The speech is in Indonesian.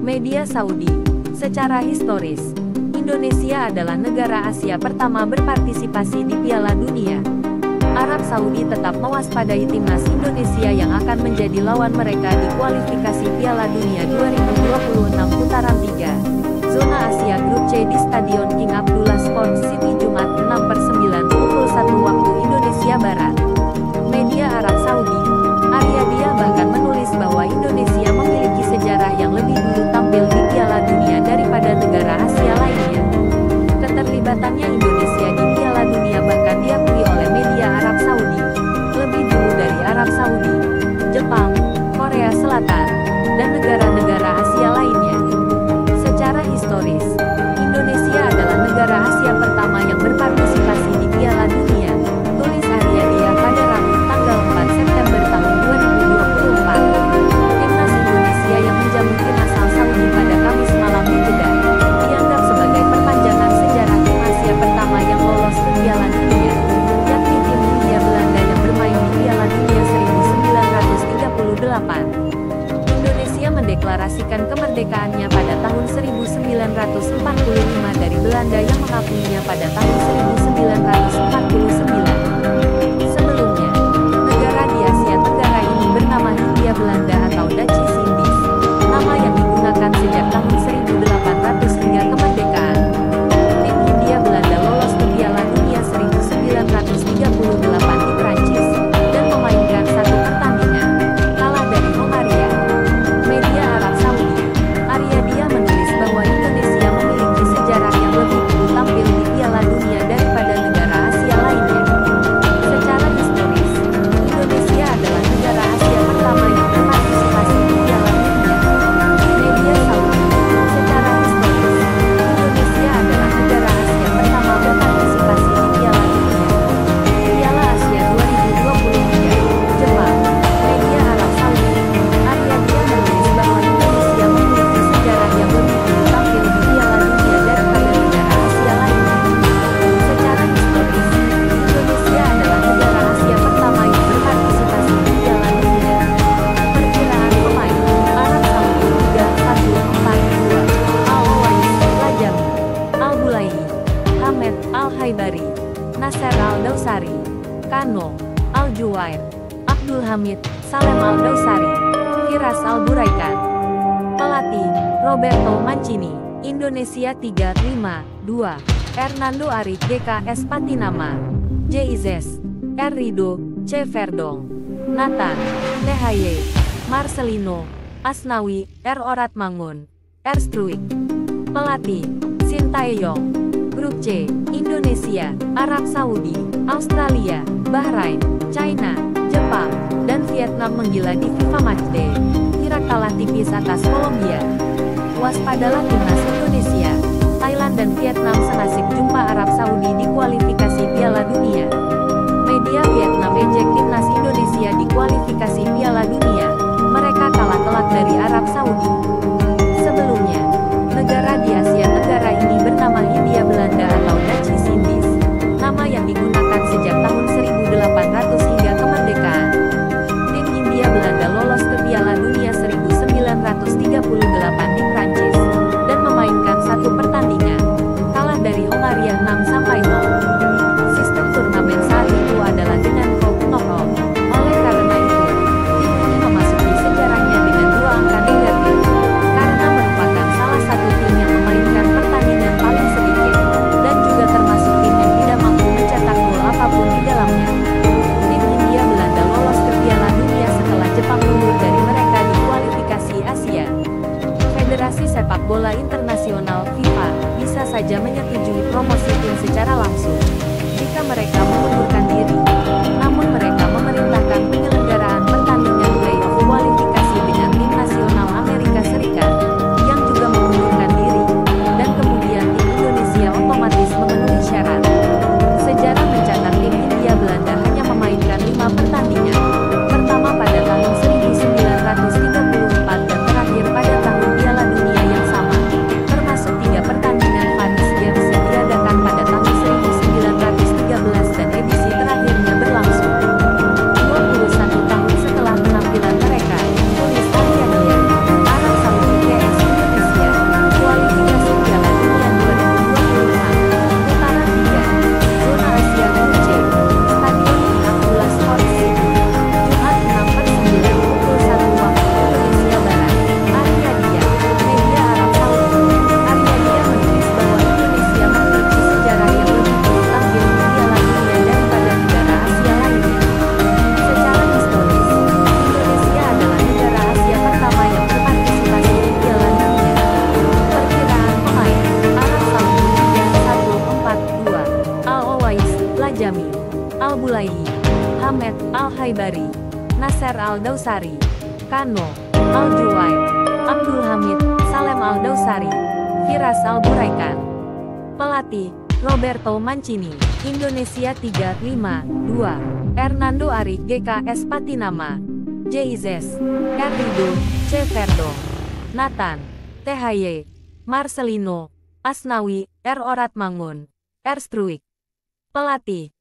Media Saudi. Secara historis, Indonesia adalah negara Asia pertama berpartisipasi di Piala Dunia. Arab Saudi tetap mewaspadai timnas Indonesia yang akan menjadi lawan mereka di kualifikasi Piala Dunia 2026 putaran 3. Zona Asia Grup C di Stadion King Abdullah Sports City Jumat 6/9 pukul 1 waktu Indonesia Barat. Media Arab Saudi, Aryadia bahkan menulis bahwa Indonesia memiliki sejarah yang lebih dulu tampil di Piala Dunia daripada negara Asia lainnya. Keterlibatannya Indonesia di Piala Dunia bahkan diakui oleh media Arab Saudi, lebih dulu dari Arab Saudi, Jepang, Korea Selatan, dan negara-negara Asia lainnya. Secara historis, Indonesia adalah negara Asia pertama yang berpartisipasi di Piala Dunia, tulis Aryadia pada Rabu tanggal 4 September tahun 2024. Timnas Indonesia yang menjamu tim asal Saudi pada Kamis malam di Jeddah, dianggap sebagai perpanjangan sejarah tim Asia pertama yang lolos ke Piala Dunia, yakni tim Hindia Belanda yang bermain di Piala Dunia 1938. Indonesia mendeklarasikan kemerdekaannya pada tahun 1945 dari Belanda yang mengakuinya pada tahun 1949. Sebelumnya, negara di Asia Tenggara ini bernama Hindia Belanda atau Dutch East Indies, nama yang digunakan sejak tahun 1800 hingga kemerdekaan. Tim Hindia Belanda lolos ke Piala Dunia 1938 di Prancis, dan memainkan satu pertandingan, kalah dari Hongaria. Media Arab Saudi, Aryadia menulis bahwa Indonesia memiliki sejarah yang lebih dulu tampil di Piala Dunia daripada negara Asia lainnya. Secara historis, Indonesia adalah negara Asia pertama yang berpartisipasi di Piala Dunia. Media Saudi. Secara historis, Indonesia adalah negara Asia pertama berpartisipasi di Piala Dunia. Piala Asia 2023, Jepang. Media Arab Saudi, Aryadia menulis bahwa Indonesia memiliki sejarah yang lebih dulu tampil di Piala Dunia daripada negara Asia lainnya. Secara historis, Indonesia adalah negara Asia pertama yang berpartisipasi di Piala Dunia. Perkiraan pemain, Arab Saudi 3-1-4-2, Al-Owais, Lajami, Al-Bulaihi, Hamed Al-Haibari, Nasser Al-Dawsari, Kano, Al-Juwair, Abdul Hamid, Salem Al-Dawsari, Firas Al-Buraikan. Pelatih, Roberto Mancini. Indonesia 3-5-2, Hernando Ari GKS Patinama, J. Izes, R. Rido, C. Verdong, Nathan, THY, Marcelino, Asnawi, R. Oratmangun, R. Struik. Pelatih, Sintayong. Grup C, Indonesia, Arab Saudi, Australia, Bahrain, China, Jepang, dan Vietnam menggila di FIFA Matchday. Irak kalah tipis atas Kolombia. Waspadalah timnas Indonesia, Thailand dan Vietnam senasib jumpa Arab Saudi di kualifikasi Piala Dunia. Media Vietnam ejek timnas Indonesia di kualifikasi Piala Dunia. Mereka kalah telak dari Arab Saudi. Sebelumnya, negara di Asia Tenggara ini bernama Hindia Belanda atau Dutch East Indies, nama yang digunakan sejak tahun 1800 hingga kemerdekaan. Tim Hindia Belanda lolos ke Piala Dunia 1938 di Prancis, dan memainkan satu pertandingan, kalah dari Hongaria 6-0. Sistem turnamen saat itu adalah dengan group knockout. Oleh karena itu, tim ini memasuki sejarahnya dengan 2 angka negatif, karena merupakan salah satu tim yang memainkan pertandingan paling sedikit, dan juga termasuk tim yang tidak mampu mencetak gol apapun di dalamnya. Tim Hindia Belanda lolos ke Piala Dunia setelah Jepang mundur dari mereka di kualifikasi Asia. Federasi Sepak Bola Internasional FIFA bisa saja menyetujui promosi tim secara langsung jika mereka mengundurkan diri. Namun mereka memerintahkan penyelenggaraan pertandingan playoff kualifikasi dengan tim nasional Amerika Serikat yang juga mengundurkan diri, dan kemudian tim Indonesia otomatis memenuhi syarat. Sejarah mencatat tim Hindia Belanda hanya memainkan 5 pertandingan. Pertama pada tahun 1934 dan terakhir pada tahun Piala Dunia yang sama, termasuk 3 pertandingan Paris Games yang diadakan pada tahun 1913 dan edisi Nasser Al-Dawsari, Kano, Al-Juwaid, Abdul Hamid, Salem Al-Dawsari, Firas Al-Buraikan. Pelatih, Roberto Mancini, Indonesia 3-5-2, Hernando Ari GKS Patinama, Jeizes, R. Rido, C. Verdo, Nathan, THY, Marcelino, Asnawi, R. Oratmangun, R. Struik. Pelatih,